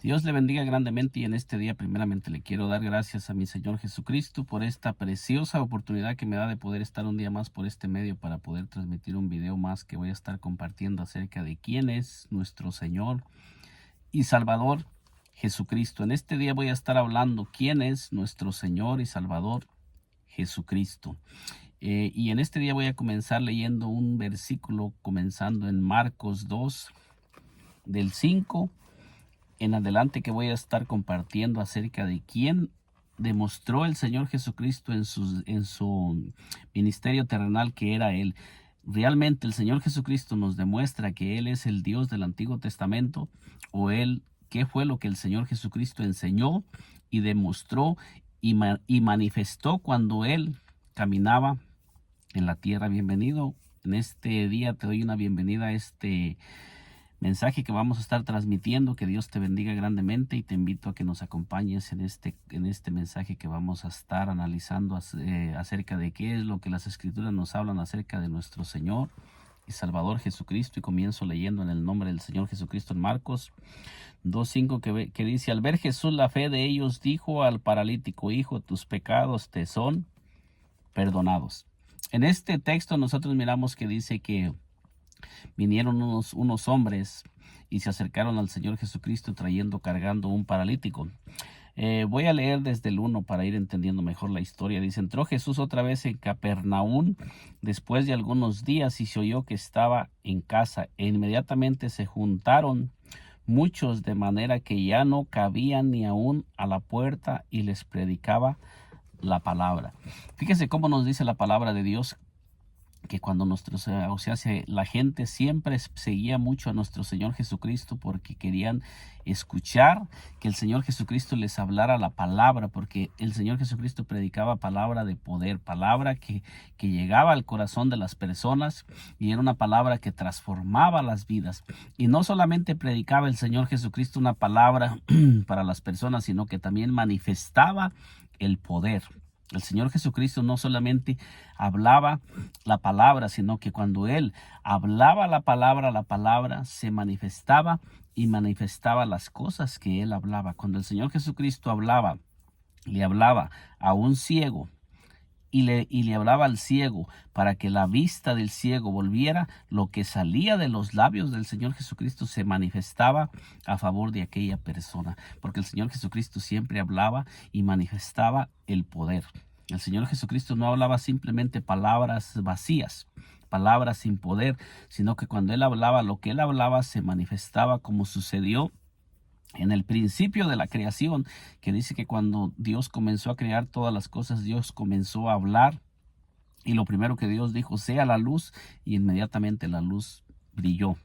Dios le bendiga grandemente y en este día primeramente le quiero dar gracias a mi Señor Jesucristo por esta preciosa oportunidad que me da de poder estar un día más por este medio para poder transmitir un video más que voy a estar compartiendo acerca de quién es nuestro Señor y Salvador Jesucristo. En este día voy a estar hablando quién es nuestro Señor y Salvador Jesucristo. Y en este día voy a comenzar leyendo un versículo comenzando en Marcos 2 del 5 en adelante, que voy a estar compartiendo acerca de quién demostró el Señor Jesucristo en su ministerio terrenal, que era Él. Realmente el Señor Jesucristo nos demuestra que Él es el Dios del Antiguo Testamento, o Él, qué fue lo que el Señor Jesucristo enseñó y demostró y manifestó cuando Él caminaba en la tierra. Bienvenido. En este día te doy una bienvenida a este mensaje que vamos a estar transmitiendo. Que Dios te bendiga grandemente y te invito a que nos acompañes en este mensaje que vamos a estar analizando acerca de qué es lo que las Escrituras nos hablan acerca de nuestro Señor y Salvador Jesucristo. Y comienzo leyendo en el nombre del Señor Jesucristo en Marcos 2:5, que dice: al ver Jesús la fe de ellos, dijo al paralítico: hijo, tus pecados te son perdonados. En este texto nosotros miramos que dice que vinieron unos hombres y se acercaron al Señor Jesucristo cargando un paralítico. Voy a leer desde el 1 para ir entendiendo mejor la historia. Dice: entró Jesús otra vez en Capernaum después de algunos días y se oyó que estaba en casa, e inmediatamente se juntaron muchos, de manera que ya no cabían ni aún a la puerta, y les predicaba la palabra. Fíjese cómo nos dice la palabra de Dios que cuando la gente siempre seguía mucho a nuestro Señor Jesucristo, porque querían escuchar que el Señor Jesucristo les hablara la palabra, porque el Señor Jesucristo predicaba palabra de poder, palabra que llegaba al corazón de las personas, y era una palabra que transformaba las vidas. Y no solamente predicaba el Señor Jesucristo una palabra para las personas, sino que también manifestaba el poder. El Señor Jesucristo no solamente hablaba la palabra, sino que cuando Él hablaba la palabra se manifestaba y manifestaba las cosas que Él hablaba. Cuando el Señor Jesucristo hablaba, le hablaba a un ciego y le hablaba al ciego para que la vista del ciego volviera, lo que salía de los labios del Señor Jesucristo se manifestaba a favor de aquella persona, porque el Señor Jesucristo siempre hablaba y manifestaba el poder. El Señor Jesucristo no hablaba simplemente palabras vacías, palabras sin poder, sino que cuando Él hablaba, lo que Él hablaba se manifestaba, como sucedió en el principio de la creación, que dice que cuando Dios comenzó a crear todas las cosas, Dios comenzó a hablar, y lo primero que Dios dijo: sea la luz, y inmediatamente la luz brilló.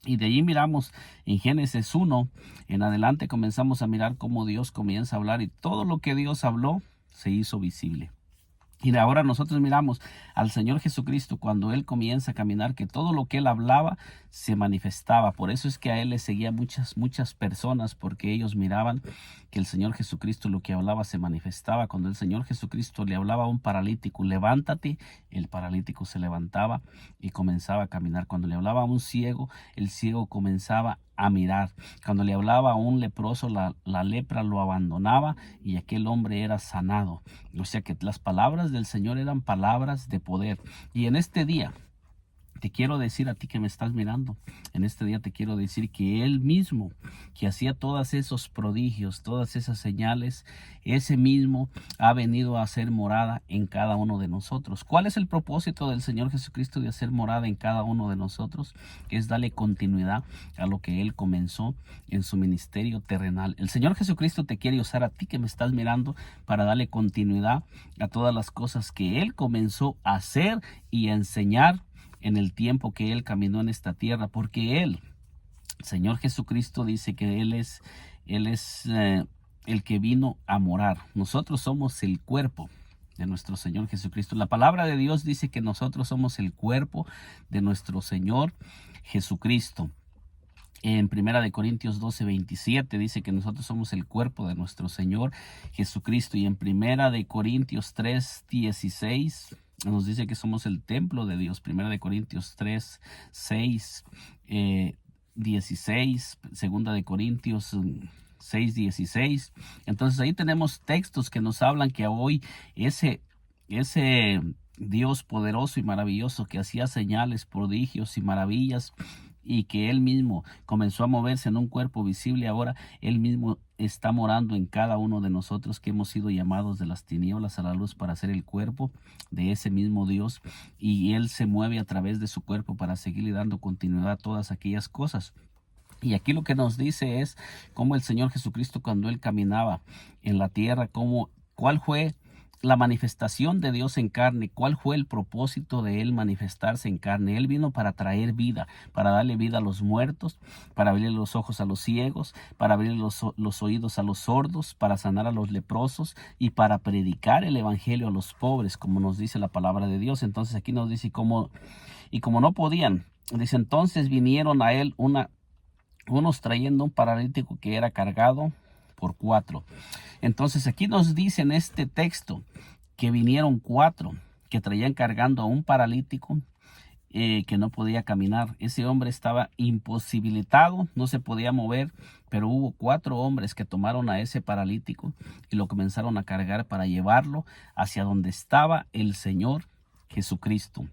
Y de ahí miramos en Génesis 1 en adelante, comenzamos a mirar cómo Dios comienza a hablar, y todo lo que Dios habló se hizo visible. Y ahora nosotros miramos al Señor Jesucristo cuando Él comienza a caminar, que todo lo que Él hablaba se manifestaba. Por eso es que a Él le seguían muchas personas, porque ellos miraban que el Señor Jesucristo lo que hablaba se manifestaba. Cuando el Señor Jesucristo le hablaba a un paralítico: levántate, el paralítico se levantaba y comenzaba a caminar. Cuando le hablaba a un ciego, el ciego comenzaba a mirar. Cuando le hablaba a un leproso, la lepra lo abandonaba y aquel hombre era sanado. O sea que las palabras del Señor eran palabras de poder. Y en este día te quiero decir a ti que me estás mirando, en este día te quiero decir que Él mismo, que hacía todos esos prodigios, todas esas señales, ese mismo ha venido a hacer morada en cada uno de nosotros. ¿Cuál es el propósito del Señor Jesucristo de hacer morada en cada uno de nosotros? Es darle continuidad a lo que Él comenzó en su ministerio terrenal. El Señor Jesucristo te quiere usar a ti que me estás mirando para darle continuidad a todas las cosas que Él comenzó a hacer y a enseñar en el tiempo que Él caminó en esta tierra, porque Él, Señor Jesucristo, dice que Él es el que vino a morar. Nosotros somos el cuerpo de nuestro Señor Jesucristo. La palabra de Dios dice que nosotros somos el cuerpo de nuestro Señor Jesucristo. En 1 Corintios 12:27 dice que nosotros somos el cuerpo de nuestro Señor Jesucristo. Y en 1 Corintios 3:16 nos dice que somos el templo de Dios. 1 Corintios 3:6 16, segunda de Corintios 6:16. Entonces ahí tenemos textos que nos hablan que hoy ese Dios poderoso y maravilloso que hacía señales, prodigios y maravillas, y que Él mismo comenzó a moverse en un cuerpo visible, ahora Él mismo está morando en cada uno de nosotros que hemos sido llamados de las tinieblas a la luz para ser el cuerpo de ese mismo Dios, y Él se mueve a través de su cuerpo para seguirle dando continuidad a todas aquellas cosas. Y aquí lo que nos dice es cómo el Señor Jesucristo, cuando Él caminaba en la tierra, cuál fue la manifestación de Dios en carne, cuál fue el propósito de Él manifestarse en carne. Él vino para traer vida, para darle vida a los muertos, para abrir los ojos a los ciegos, para abrir los oídos a los sordos, para sanar a los leprosos y para predicar el evangelio a los pobres, como nos dice la palabra de Dios. Entonces aquí nos dice como no podían, dice, entonces vinieron a Él unos trayendo un paralítico que era cargado por 4. Entonces aquí nos dice en este texto que vinieron 4 que traían cargando a un paralítico que no podía caminar. Ese hombre estaba imposibilitado, no se podía mover, pero hubo 4 hombres que tomaron a ese paralítico y lo comenzaron a cargar para llevarlo hacia donde estaba el Señor Jesucristo.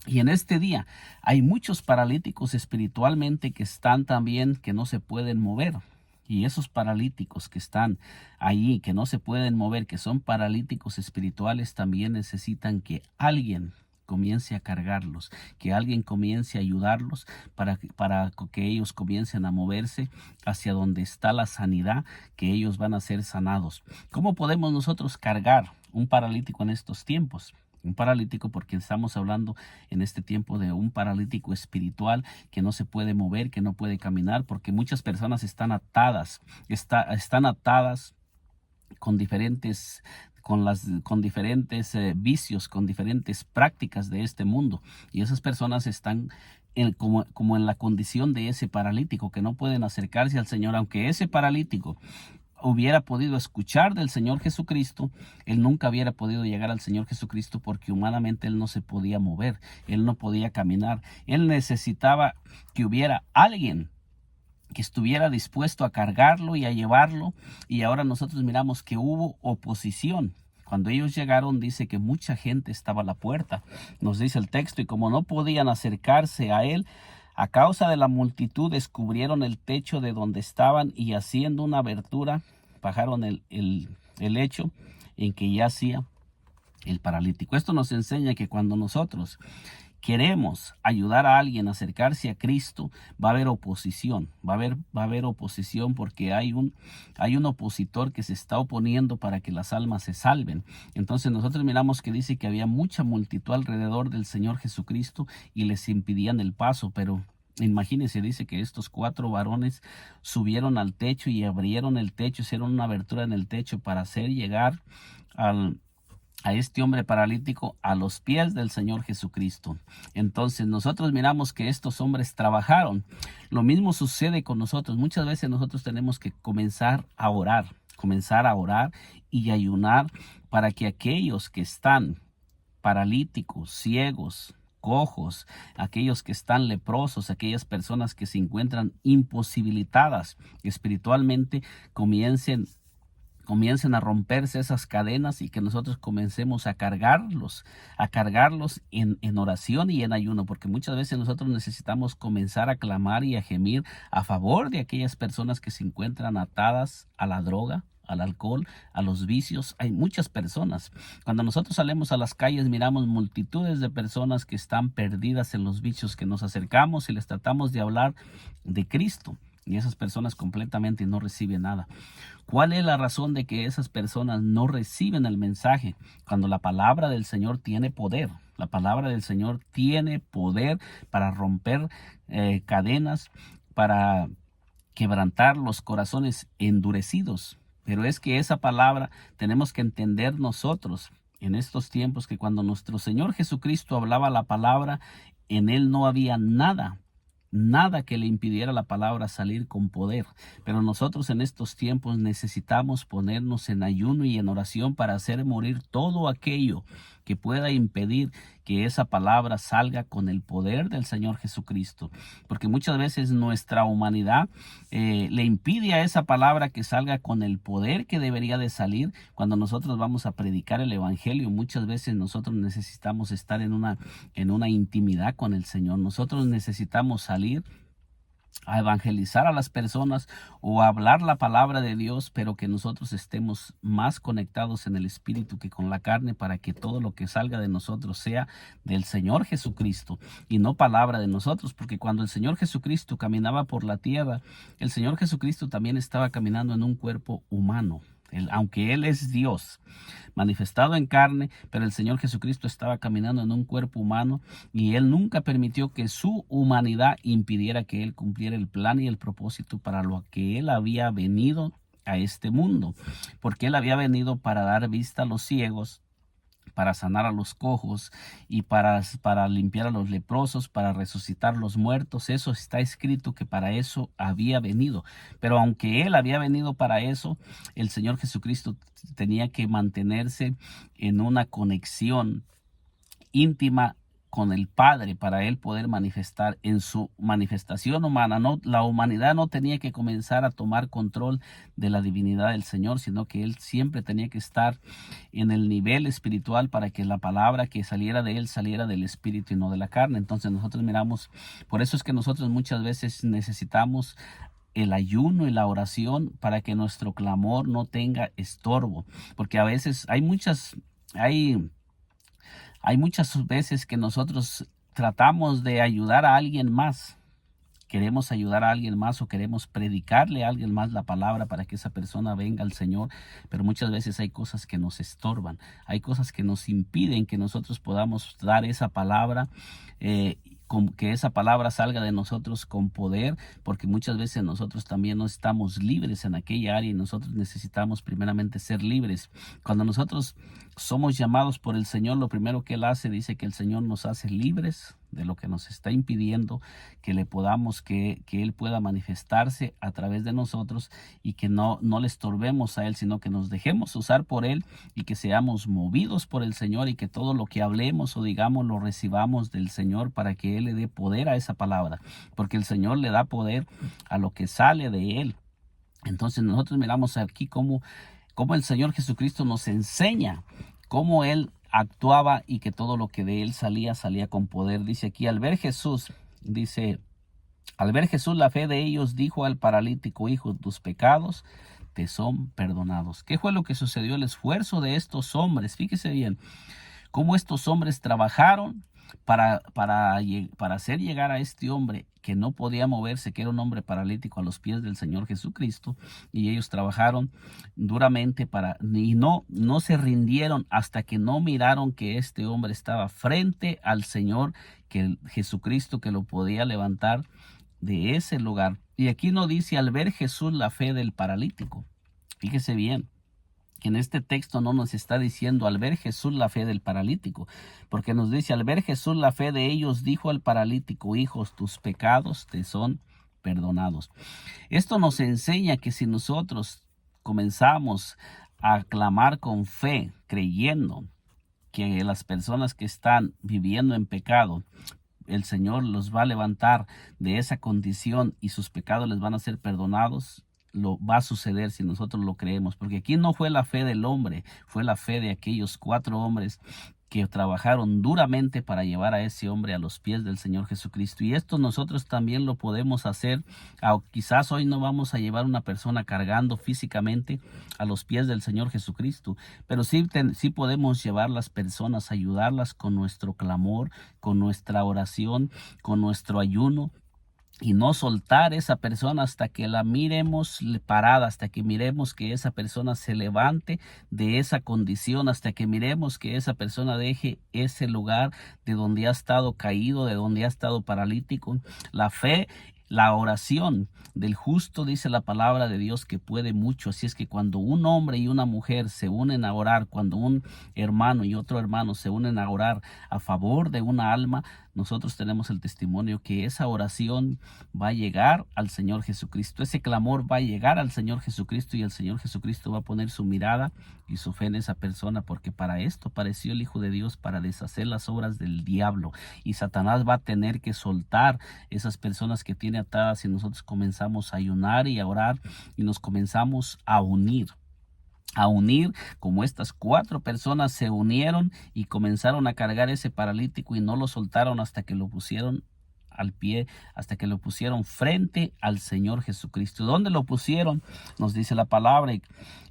Y en este día hay muchos paralíticos espiritualmente que están también, que no se pueden mover. Y esos paralíticos que están ahí, que no se pueden mover, que son paralíticos espirituales, también necesitan que alguien comience a cargarlos, que alguien comience a ayudarlos para que ellos comiencen a moverse hacia donde está la sanidad, que ellos van a ser sanados. ¿Cómo podemos nosotros cargar un paralítico en estos tiempos? Un paralítico, porque estamos hablando en este tiempo de un paralítico espiritual que no se puede mover, que no puede caminar, porque muchas personas están atadas, están atadas con diferentes vicios, con diferentes prácticas de este mundo, y esas personas están como en la condición de ese paralítico, que no pueden acercarse al Señor, aunque ese paralítico hubiera podido escuchar del Señor Jesucristo, él nunca hubiera podido llegar al Señor Jesucristo, porque humanamente él no se podía mover, él no podía caminar. Él necesitaba que hubiera alguien que estuviera dispuesto a cargarlo y a llevarlo. Y ahora nosotros miramos que hubo oposición. Cuando ellos llegaron, dice que mucha gente estaba a la puerta, nos dice el texto, y como no podían acercarse a él a causa de la multitud, descubrieron el techo de donde estaban, y haciendo una abertura bajaron el lecho en que yacía el paralítico. Esto nos enseña que cuando nosotros queremos ayudar a alguien a acercarse a Cristo, va a haber oposición, va a haber oposición, porque hay un opositor que se está oponiendo para que las almas se salven. Entonces nosotros miramos que dice que había mucha multitud alrededor del Señor Jesucristo y les impidían el paso, pero imagínense, dice que estos 4 varones subieron al techo y abrieron el techo, hicieron una abertura en el techo para hacer llegar a este hombre paralítico a los pies del Señor Jesucristo. Entonces nosotros miramos que estos hombres trabajaron. Lo mismo sucede con nosotros. Muchas veces nosotros tenemos que comenzar a orar y ayunar para que aquellos que están paralíticos, ciegos, cojos, aquellos que están leprosos, aquellas personas que se encuentran imposibilitadas espiritualmente, comiencen a romperse esas cadenas, y que nosotros comencemos a cargarlos en oración y en ayuno, porque muchas veces nosotros necesitamos comenzar a clamar y a gemir a favor de aquellas personas que se encuentran atadas a la droga, al alcohol, a los vicios. Hay muchas personas. Cuando nosotros salimos a las calles, miramos multitudes de personas que están perdidas en los vicios, que nos acercamos y les tratamos de hablar de Cristo, y esas personas completamente no reciben nada. ¿Cuál es la razón de que esas personas no reciben el mensaje? Cuando la palabra del Señor tiene poder. La palabra del Señor tiene poder para romper cadenas, para quebrantar los corazones endurecidos. Pero es que esa palabra tenemos que entender nosotros en estos tiempos, que cuando nuestro Señor Jesucristo hablaba la palabra, en él no había nada que le impidiera la palabra salir con poder. Pero nosotros en estos tiempos necesitamos ponernos en ayuno y en oración para hacer morir todo aquello que pueda impedir que esa palabra salga con el poder del Señor Jesucristo. Porque muchas veces nuestra humanidad le impide a esa palabra que salga con el poder que debería de salir. Cuando nosotros vamos a predicar el evangelio, muchas veces nosotros necesitamos estar en una intimidad con el Señor. Nosotros necesitamos salir a evangelizar a las personas o a hablar la palabra de Dios, pero que nosotros estemos más conectados en el Espíritu que con la carne, para que todo lo que salga de nosotros sea del Señor Jesucristo y no palabra de nosotros. Porque cuando el Señor Jesucristo caminaba por la tierra, el Señor Jesucristo también estaba caminando en un cuerpo humano. Aunque Él es Dios manifestado en carne, pero el Señor Jesucristo estaba caminando en un cuerpo humano, y Él nunca permitió que su humanidad impidiera que Él cumpliera el plan y el propósito para lo que Él había venido a este mundo. Porque Él había venido para dar vista a los ciegos, para sanar a los cojos y para limpiar a los leprosos, para resucitar los muertos. Eso está escrito, que para eso había venido. Pero aunque Él había venido para eso, el Señor Jesucristo tenía que mantenerse en una conexión íntima con el Padre para Él poder manifestar en su manifestación humana. No, la humanidad no tenía que comenzar a tomar control de la divinidad del Señor, sino que Él siempre tenía que estar en el nivel espiritual para que la palabra que saliera de Él saliera del Espíritu y no de la carne. Entonces nosotros miramos, por eso es que nosotros muchas veces necesitamos el ayuno y la oración para que nuestro clamor no tenga estorbo, porque a veces hay muchas veces que nosotros tratamos de ayudar a alguien más. Queremos ayudar a alguien más o queremos predicarle a alguien más la palabra para que esa persona venga al Señor, pero muchas veces hay cosas que nos estorban, hay cosas que nos impiden que nosotros podamos dar esa palabra, que esa palabra salga de nosotros con poder, porque muchas veces nosotros también no estamos libres en aquella área y nosotros necesitamos primeramente ser libres. Cuando nosotros somos llamados por el Señor, lo primero que Él hace, dice que el Señor nos hace libres de lo que nos está impidiendo que le podamos, que Él pueda manifestarse a través de nosotros, y que no le estorbemos a Él, sino que nos dejemos usar por Él y que seamos movidos por el Señor, y que todo lo que hablemos o digamos lo recibamos del Señor para que Él le dé poder a esa palabra, porque el Señor le da poder a lo que sale de Él. Entonces nosotros miramos aquí cómo el Señor Jesucristo nos enseña cómo Él actuaba y que todo lo que de Él salía con poder. Dice aquí, al ver Jesús, la fe de ellos dijo al paralítico: hijo, tus pecados te son perdonados. ¿Qué fue lo que sucedió? El esfuerzo de estos hombres. Fíjese bien cómo estos hombres trabajaron para hacer llegar a este hombre que no podía moverse, que era un hombre paralítico, a los pies del Señor Jesucristo. Y ellos trabajaron duramente y no se rindieron hasta que no miraron que este hombre estaba frente al Señor, que Jesucristo, que lo podía levantar de ese lugar. Y aquí no dice al ver Jesús la fe del paralítico. Fíjese bien que en este texto no nos está diciendo al ver Jesús la fe del paralítico, porque nos dice: al ver Jesús la fe de ellos dijo al paralítico: hijos, tus pecados te son perdonados. Esto nos enseña que si nosotros comenzamos a clamar con fe, creyendo que las personas que están viviendo en pecado, el Señor los va a levantar de esa condición y sus pecados les van a ser perdonados, lo va a suceder si nosotros lo creemos. Porque aquí no fue la fe del hombre, fue la fe de aquellos 4 hombres que trabajaron duramente para llevar a ese hombre a los pies del Señor Jesucristo. Y esto nosotros también lo podemos hacer. Quizás hoy no vamos a llevar una persona cargando físicamente a los pies del Señor Jesucristo, pero sí podemos llevar las personas, ayudarlas con nuestro clamor, con nuestra oración, con nuestro ayuno, y no soltar esa persona hasta que la miremos parada, hasta que miremos que esa persona se levante de esa condición, hasta que miremos que esa persona deje ese lugar de donde ha estado caído, de donde ha estado paralítico. La fe, la oración del justo, dice la palabra de Dios, que puede mucho. Así es que cuando un hombre y una mujer se unen a orar, cuando un hermano y otro hermano se unen a orar a favor de una alma, nosotros tenemos el testimonio que esa oración va a llegar al Señor Jesucristo. Ese clamor va a llegar al Señor Jesucristo y el Señor Jesucristo va a poner su mirada y su fe en esa persona, porque para esto apareció el Hijo de Dios, para deshacer las obras del diablo. Y Satanás va a tener que soltar esas personas que tiene atadas si nosotros comenzamos a ayunar y a orar y nos comenzamos a unir como estas 4 personas se unieron y comenzaron a cargar ese paralítico y no lo soltaron hasta que lo pusieron al pie, hasta que lo pusieron frente al Señor Jesucristo. ¿Dónde lo pusieron? Nos dice la palabra,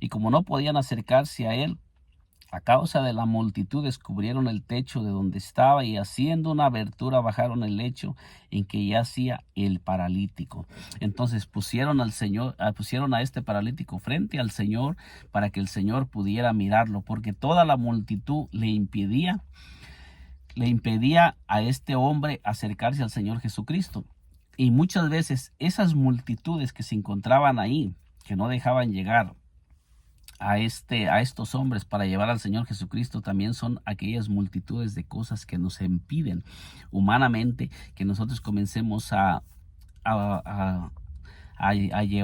y como no podían acercarse a él, a causa de la multitud, descubrieron el techo de donde estaba y haciendo una abertura bajaron el lecho en que yacía el paralítico. Entonces pusieron a este paralítico frente al Señor para que el Señor pudiera mirarlo, porque toda la multitud le impedía a este hombre acercarse al Señor Jesucristo. Y muchas veces esas multitudes que se encontraban ahí, que no dejaban llegar a estos hombres para llevar al Señor Jesucristo, también son aquellas multitudes de cosas que nos impiden humanamente que nosotros comencemos a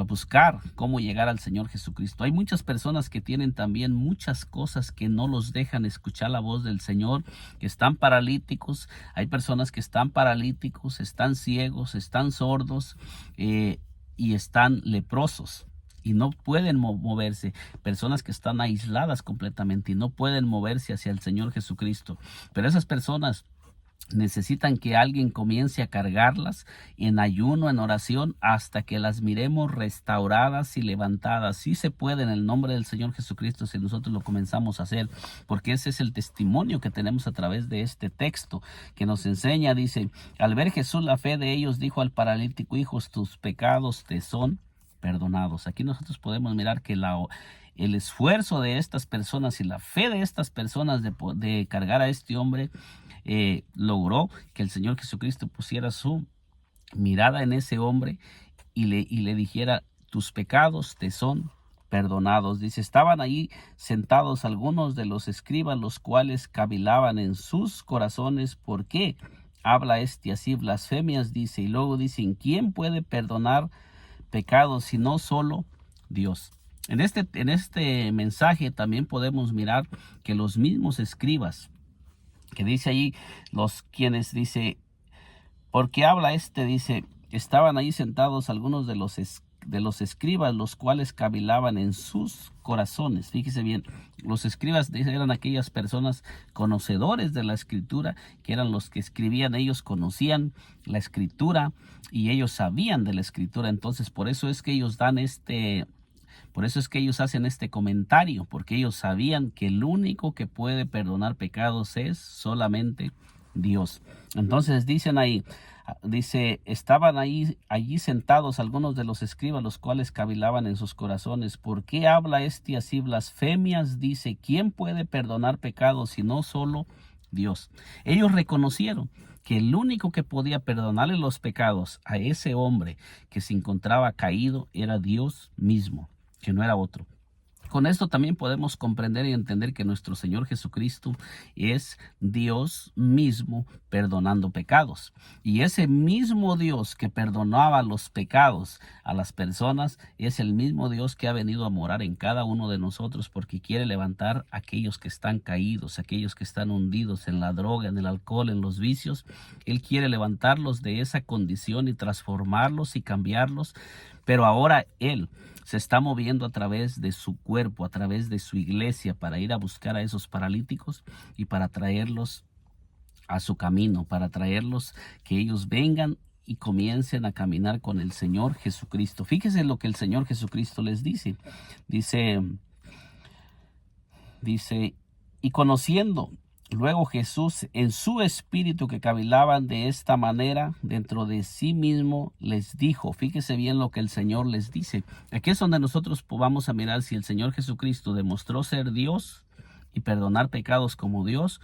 buscar cómo llegar al Señor Jesucristo. Hay muchas personas que tienen también muchas cosas que no los dejan escuchar la voz del Señor, que están paralíticos. Hay personas que están paralíticos, están ciegos, están sordos y están leprosos y no pueden moverse. Personas que están aisladas completamente y no pueden moverse hacia el Señor Jesucristo. Pero esas personas necesitan que alguien comience a cargarlas en ayuno, en oración, hasta que las miremos restauradas y levantadas. Sí se puede en el nombre del Señor Jesucristo si nosotros lo comenzamos a hacer, porque ese es el testimonio que tenemos a través de este texto que nos enseña. Dice, al ver Jesús la fe de ellos, dijo al paralítico, hijos, tus pecados te son perdonados. Aquí nosotros podemos mirar que el esfuerzo de estas personas y la fe de estas personas de cargar a este hombre logró que el Señor Jesucristo pusiera su mirada en ese hombre y le dijera, tus pecados te son perdonados. Dice, estaban ahí sentados algunos de los escribas, los cuales cavilaban en sus corazones, ¿por qué habla este así blasfemias? Dice, y luego dicen, ¿quién puede perdonar pecados sino solo Dios? En este mensaje también podemos mirar que los mismos escribas, que dice ahí, dice, porque habla dice, estaban ahí sentados algunos de los escribas, los cuales cavilaban en sus corazones. Fíjese bien, los escribas eran aquellas personas conocedores de la escritura, que eran los que escribían. Ellos conocían la escritura y ellos sabían de la escritura. Entonces por eso es que ellos hacen este comentario, porque ellos sabían que el único que puede perdonar pecados es solamente Dios. Entonces dice, estaban allí sentados algunos de los escribas, los cuales cavilaban en sus corazones, ¿por qué habla así blasfemias? Dice, ¿quién puede perdonar pecados sino solo Dios? Ellos reconocieron que el único que podía perdonarle los pecados a ese hombre que se encontraba caído era Dios mismo, que no era otro. Con esto también podemos comprender y entender que nuestro Señor Jesucristo es Dios mismo perdonando pecados. Y ese mismo Dios que perdonaba los pecados a las personas es el mismo Dios que ha venido a morar en cada uno de nosotros, porque quiere levantar a aquellos que están caídos, aquellos que están hundidos en la droga, en el alcohol, en los vicios. Él quiere levantarlos de esa condición y transformarlos y cambiarlos. Pero ahora Él se está moviendo a través de su cuerpo, a través de su iglesia, para ir a buscar a esos paralíticos y para traerlos a su camino, para traerlos que ellos vengan y comiencen a caminar con el Señor Jesucristo. Fíjese lo que el Señor Jesucristo les dice. Dice, y conociendo luego Jesús en su espíritu que cavilaban de esta manera, dentro de sí mismo les dijo. Fíjese bien lo que el Señor les dice. Aquí es donde nosotros vamos a mirar si el Señor Jesucristo demostró ser Dios y perdonar pecados como Dios,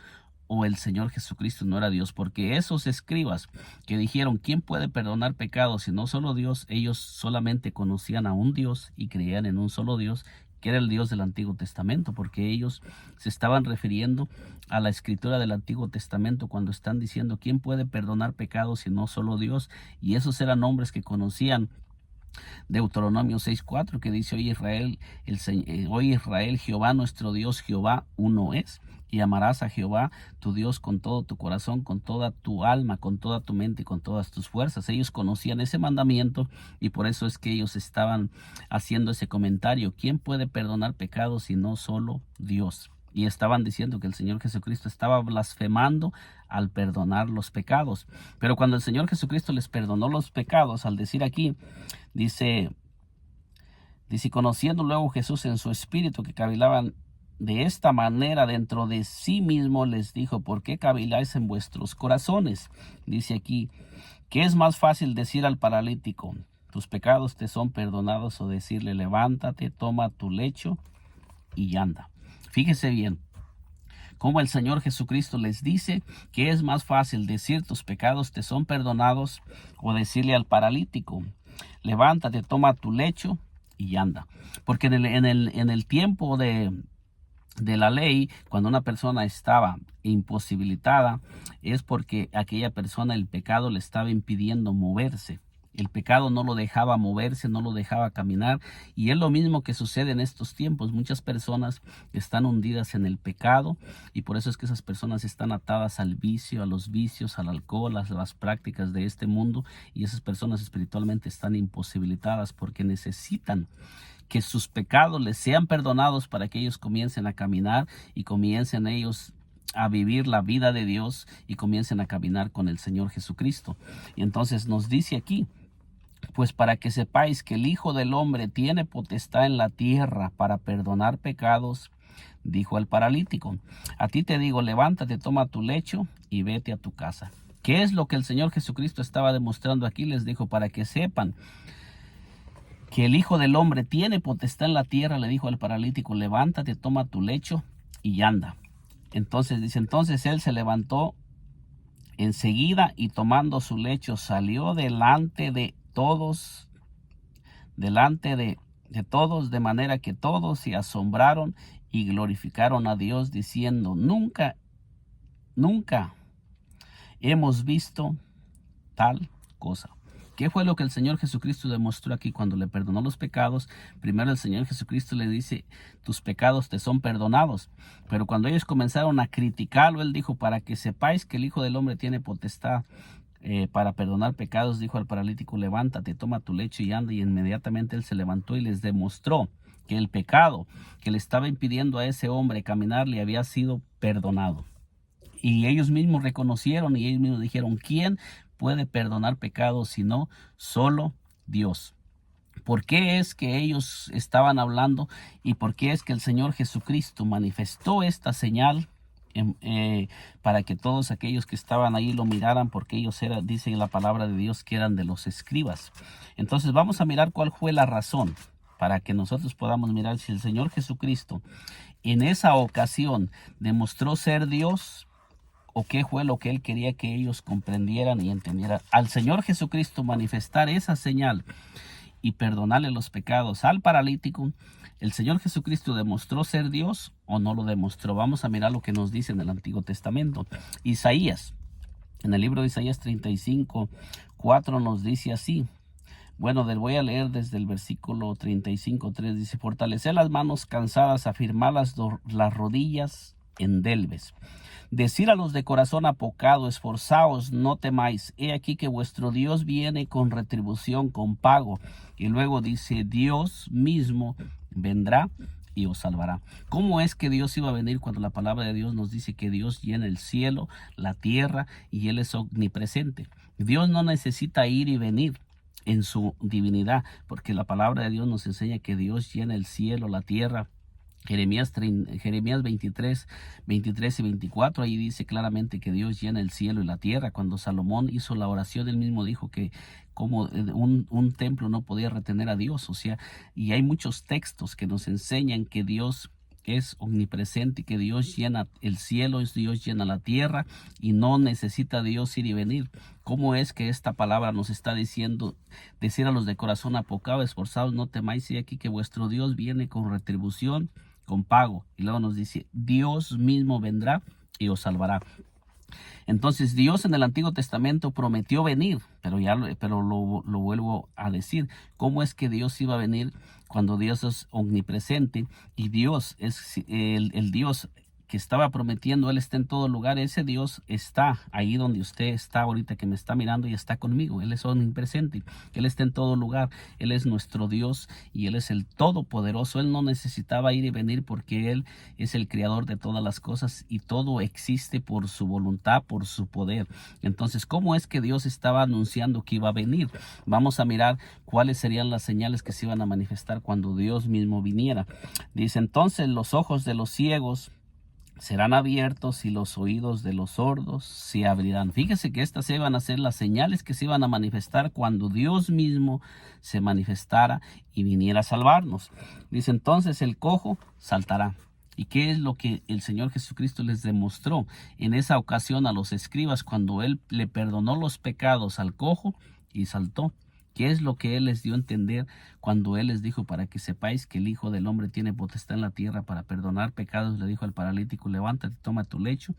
o el Señor Jesucristo no era Dios. Porque esos escribas que dijeron, ¿quién puede perdonar pecados si no solo Dios? Ellos solamente conocían a un Dios y creían en un solo Dios, que era el Dios del Antiguo Testamento, porque ellos se estaban refiriendo a la escritura del Antiguo Testamento cuando están diciendo ¿quién puede perdonar pecados si no solo Dios? Y esos eran hombres que conocían Deuteronomio 6:4, que dice: Oye Israel, Jehová nuestro Dios, Jehová uno es. Y amarás a Jehová tu Dios con todo tu corazón, con toda tu alma, con toda tu mente y con todas tus fuerzas. Ellos conocían ese mandamiento y por eso es que ellos estaban haciendo ese comentario: ¿quién puede perdonar pecados si no solo Dios? Y estaban diciendo que el Señor Jesucristo estaba blasfemando al perdonar los pecados. Pero cuando el Señor Jesucristo les perdonó los pecados, al decir aquí, dice, conociendo luego Jesús en su espíritu que cavilaban de esta manera dentro de sí mismo, les dijo: ¿por qué caviláis en vuestros corazones? Dice aquí, ¿qué es más fácil decir al paralítico: tus pecados te son perdonados, o decirle: levántate, toma tu lecho y anda? Fíjese bien cómo el Señor Jesucristo les dice que es más fácil decir tus pecados te son perdonados, o decirle al paralítico: levántate, toma tu lecho y anda. Porque en el tiempo de la ley, cuando una persona estaba imposibilitada, es porque aquella persona, el pecado le estaba impidiendo moverse. El pecado no lo dejaba moverse, no lo dejaba caminar. Y es lo mismo que sucede en estos tiempos. Muchas personas están hundidas en el pecado, y por eso es que esas personas están atadas al vicio, a los vicios, al alcohol, a las prácticas de este mundo. Y esas personas espiritualmente están imposibilitadas porque necesitan que sus pecados les sean perdonados para que ellos comiencen a caminar y comiencen ellos a vivir la vida de Dios y comiencen a caminar con el Señor Jesucristo. Y entonces nos dice aquí: pues para que sepáis que el Hijo del Hombre tiene potestad en la tierra para perdonar pecados, dijo al paralítico: a ti te digo, levántate, toma tu lecho y vete a tu casa. ¿Qué es lo que el Señor Jesucristo estaba demostrando aquí? Les dijo: para que sepan que el Hijo del Hombre tiene potestad en la tierra, le dijo al paralítico: levántate, toma tu lecho y anda. Entonces dice, entonces él se levantó enseguida y tomando su lecho salió delante de todos, de manera que todos se asombraron y glorificaron a Dios, diciendo: nunca hemos visto tal cosa. ¿Qué fue lo que el Señor Jesucristo demostró aquí cuando le perdonó los pecados? Primero el Señor Jesucristo le dice: tus pecados te son perdonados. Pero cuando ellos comenzaron a criticarlo, Él dijo: para que sepáis que el Hijo del Hombre tiene potestad para perdonar pecados, dijo al paralítico: levántate, toma tu lecho y anda. Y inmediatamente Él se levantó y les demostró que el pecado que le estaba impidiendo a ese hombre caminar le había sido perdonado. Y ellos mismos reconocieron y ellos mismos dijeron: ¿quién puede perdonar pecados sino solo Dios? ¿Por qué es que ellos estaban hablando y por qué es que el Señor Jesucristo manifestó esta señal para que todos aquellos que estaban ahí lo miraran? Porque ellos eran, dice la palabra de Dios, que eran de los escribas. Entonces vamos a mirar cuál fue la razón, para que nosotros podamos mirar si el Señor Jesucristo en esa ocasión demostró ser Dios, o qué fue lo que Él quería que ellos comprendieran y entendieran. Al Señor Jesucristo manifestar esa señal y perdonarle los pecados al paralítico, ¿el Señor Jesucristo demostró ser Dios o no lo demostró? Vamos a mirar lo que nos dice en el Antiguo Testamento. Isaías, en el libro de Isaías 35:4 nos dice así. Bueno, voy a leer desde el versículo 35:3. Dice: fortaleced las manos cansadas, afirmad las rodillas endelves. Decir a los de corazón apocado: esforzaos, no temáis. He aquí que vuestro Dios viene con retribución, con pago. Y luego dice: Dios mismo vendrá y os salvará. ¿Cómo es que Dios iba a venir cuando la palabra de Dios nos dice que Dios llena el cielo, la tierra, y Él es omnipresente? Dios no necesita ir y venir en su divinidad, porque la palabra de Dios nos enseña que Dios llena el cielo, la tierra. Jeremías 23 y 24, ahí dice claramente que Dios llena el cielo y la tierra. Cuando Salomón hizo la oración, él mismo dijo que como un templo no podía retener a Dios. O sea, y hay muchos textos que nos enseñan que Dios es omnipresente, que Dios llena el cielo, Dios llena la tierra y no necesita Dios ir y venir. ¿Cómo es que esta palabra nos está diciendo, decir a los de corazón apocado, esforzados, no temáis, y aquí que vuestro Dios viene con retribución, con pago? Y luego nos dice, Dios mismo vendrá y os salvará. Entonces Dios en el Antiguo Testamento prometió venir, pero lo vuelvo a decir. ¿Cómo es que Dios iba a venir cuando Dios es omnipresente y Dios es el Dios que estaba prometiendo? Él está en todo lugar. Ese Dios está ahí donde usted está ahorita, que me está mirando, y está conmigo. Él es omnipresente. Él está en todo lugar. Él es nuestro Dios y Él es el Todopoderoso. Él no necesitaba ir y venir porque Él es el creador de todas las cosas y todo existe por su voluntad, por su poder. Entonces, ¿cómo es que Dios estaba anunciando que iba a venir? Vamos a mirar cuáles serían las señales que se iban a manifestar cuando Dios mismo viniera. Dice, entonces los ojos de los ciegos serán abiertos y los oídos de los sordos se abrirán. Fíjese que estas iban a ser las señales que se iban a manifestar cuando Dios mismo se manifestara y viniera a salvarnos. Dice, entonces el cojo saltará. ¿Y qué es lo que el Señor Jesucristo les demostró en esa ocasión a los escribas cuando Él le perdonó los pecados al cojo y saltó? ¿Qué es lo que Él les dio a entender cuando Él les dijo, para que sepáis que el Hijo del Hombre tiene potestad en la tierra para perdonar pecados? Le dijo al paralítico, levántate, toma tu lecho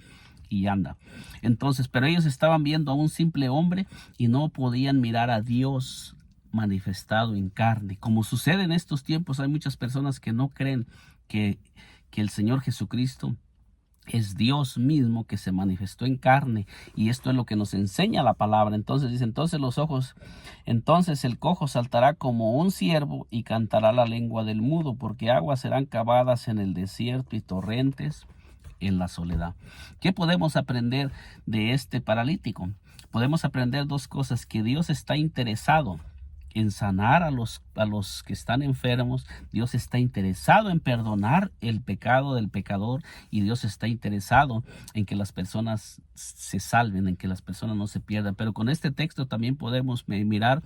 y anda. Entonces, pero ellos estaban viendo a un simple hombre y no podían mirar a Dios manifestado en carne. Como sucede en estos tiempos, hay muchas personas que no creen que el Señor Jesucristo es Dios mismo que se manifestó en carne, y esto es lo que nos enseña la palabra. Entonces dice, entonces el cojo saltará como un ciervo y cantará la lengua del mudo, porque aguas serán cavadas en el desierto y torrentes en la soledad. ¿Qué podemos aprender de este paralítico? Podemos aprender dos cosas: que Dios está interesado en sanar a los que están enfermos. Dios está interesado en perdonar el pecado del pecador, y Dios está interesado en que las personas se salven, en que las personas no se pierdan. Pero con este texto también podemos mirar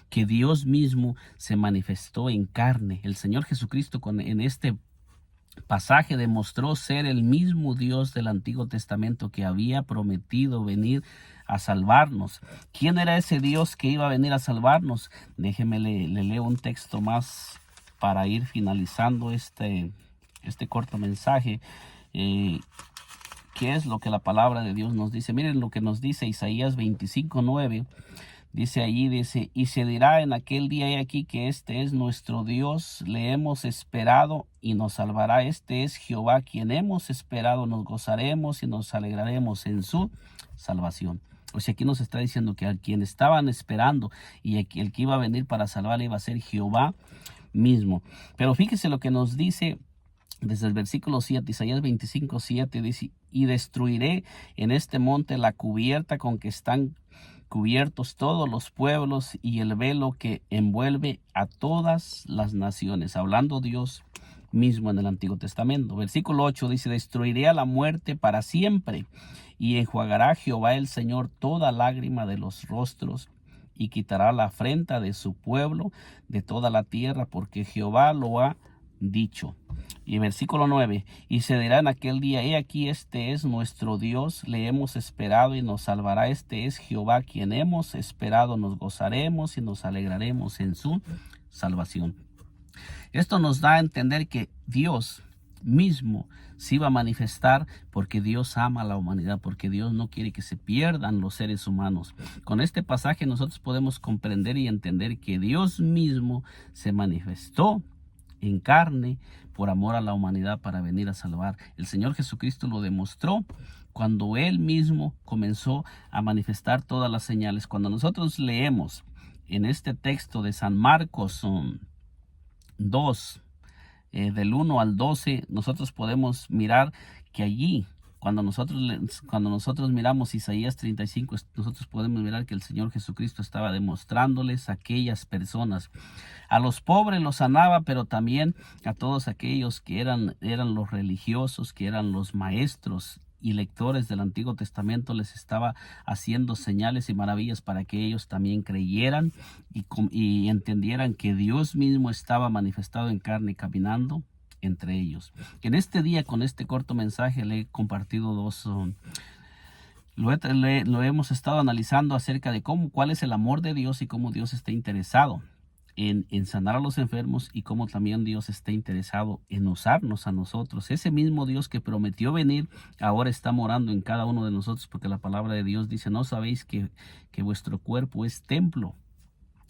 que Dios mismo se manifestó en carne. El Señor Jesucristo en este pasaje demostró ser el mismo Dios del Antiguo Testamento que había prometido venir a salvarnos. ¿Quién era ese Dios que iba a venir a salvarnos? Déjeme le leo un texto más para ir finalizando este corto mensaje. ¿Qué es lo que la palabra de Dios nos dice? Miren lo que nos dice Isaías 25:9. Dice allí, dice, y se dirá en aquel día, he aquí que este es nuestro Dios, le hemos esperado y nos salvará. Este es Jehová, quien hemos esperado, nos gozaremos y nos alegraremos en su salvación. O sea, aquí nos está diciendo que a quien estaban esperando y el que iba a venir para salvarle iba a ser Jehová mismo. Pero fíjese lo que nos dice desde el versículo 7, Isaías 25:7, dice, y destruiré en este monte la cubierta con que están cubiertos todos los pueblos y el velo que envuelve a todas las naciones. Hablando Dios mismo en el Antiguo Testamento. Versículo 8 dice, destruiré a la muerte para siempre, y enjuagará Jehová el Señor toda lágrima de los rostros, y quitará la afrenta de su pueblo de toda la tierra, porque Jehová lo ha dicho. Y versículo 9, y se dirá en aquel día, he aquí este es nuestro Dios, le hemos esperado y nos salvará. Este es Jehová, quien hemos esperado, nos gozaremos y nos alegraremos en su salvación. Esto nos da a entender que Dios mismo se iba a manifestar, porque Dios ama a la humanidad, porque Dios no quiere que se pierdan los seres humanos. Con este pasaje nosotros podemos comprender y entender que Dios mismo se manifestó en carne por amor a la humanidad para venir a salvar. El Señor Jesucristo lo demostró cuando Él mismo comenzó a manifestar todas las señales. Cuando nosotros leemos en este texto de San Marcos 2, del 1 al 12, nosotros podemos mirar que allí, cuando nosotros miramos Isaías 35, nosotros podemos mirar que el Señor Jesucristo estaba demostrándoles a aquellas personas. A los pobres los sanaba, pero también a todos aquellos que eran los religiosos, que eran los maestros y lectores del Antiguo Testamento, les estaba haciendo señales y maravillas para que ellos también creyeran y entendieran que Dios mismo estaba manifestado en carne, caminando entre ellos. En este día, con este corto mensaje, le he compartido lo hemos estado analizando acerca de cuál es el amor de Dios y cómo Dios está interesado en sanar a los enfermos, y cómo también Dios está interesado en usarnos a nosotros. Ese mismo Dios que prometió venir ahora está morando en cada uno de nosotros, porque la palabra de Dios dice: ¿no sabéis que vuestro cuerpo es templo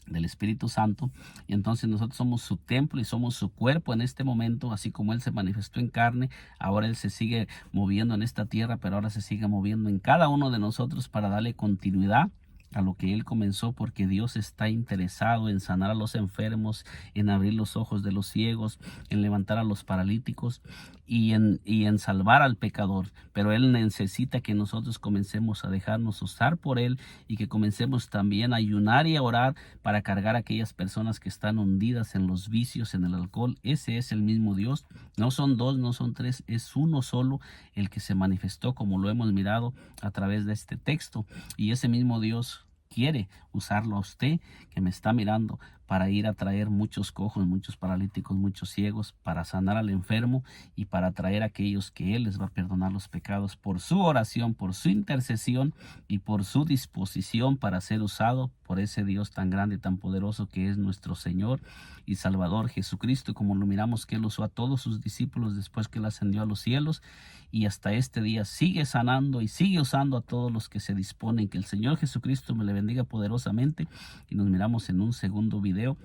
del Espíritu Santo? Y entonces nosotros somos su templo y somos su cuerpo en este momento. Así como Él se manifestó en carne, ahora Él se sigue moviendo en esta tierra, pero ahora se sigue moviendo en cada uno de nosotros para darle continuidad a lo que Él comenzó, porque Dios está interesado en sanar a los enfermos, en abrir los ojos de los ciegos, en levantar a los paralíticos y en salvar al pecador. Pero Él necesita que nosotros comencemos a dejarnos usar por Él, y que comencemos también a ayunar y a orar para cargar a aquellas personas que están hundidas en los vicios, en el alcohol. Ese es el mismo Dios. No son dos, no son tres, es uno solo el que se manifestó, como lo hemos mirado a través de este texto. Y ese mismo Dios quiere usarlo a usted que me está mirando, para ir a traer muchos cojos, muchos paralíticos, muchos ciegos, para sanar al enfermo y para traer a aquellos que Él les va a perdonar los pecados por su oración, por su intercesión y por su disposición para ser usado por ese Dios tan grande y tan poderoso que es nuestro Señor y Salvador Jesucristo, como lo miramos que Él usó a todos sus discípulos después que Él ascendió a los cielos, y hasta este día sigue sanando y sigue usando a todos los que se disponen. Que el Señor Jesucristo me le bendiga poderosamente, y nos miramos en un segundo video.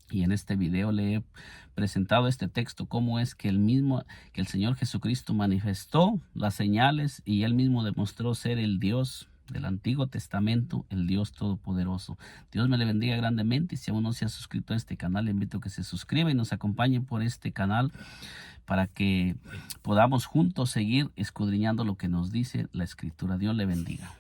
Y en este video le he presentado este texto, cómo es que el Señor Jesucristo manifestó las señales, y Él mismo demostró ser el Dios del Antiguo Testamento, el Dios Todopoderoso. Dios me le bendiga grandemente, y si aún no se ha suscrito a este canal, le invito a que se suscriba y nos acompañe por este canal, para que podamos juntos seguir escudriñando lo que nos dice la Escritura. Dios le bendiga.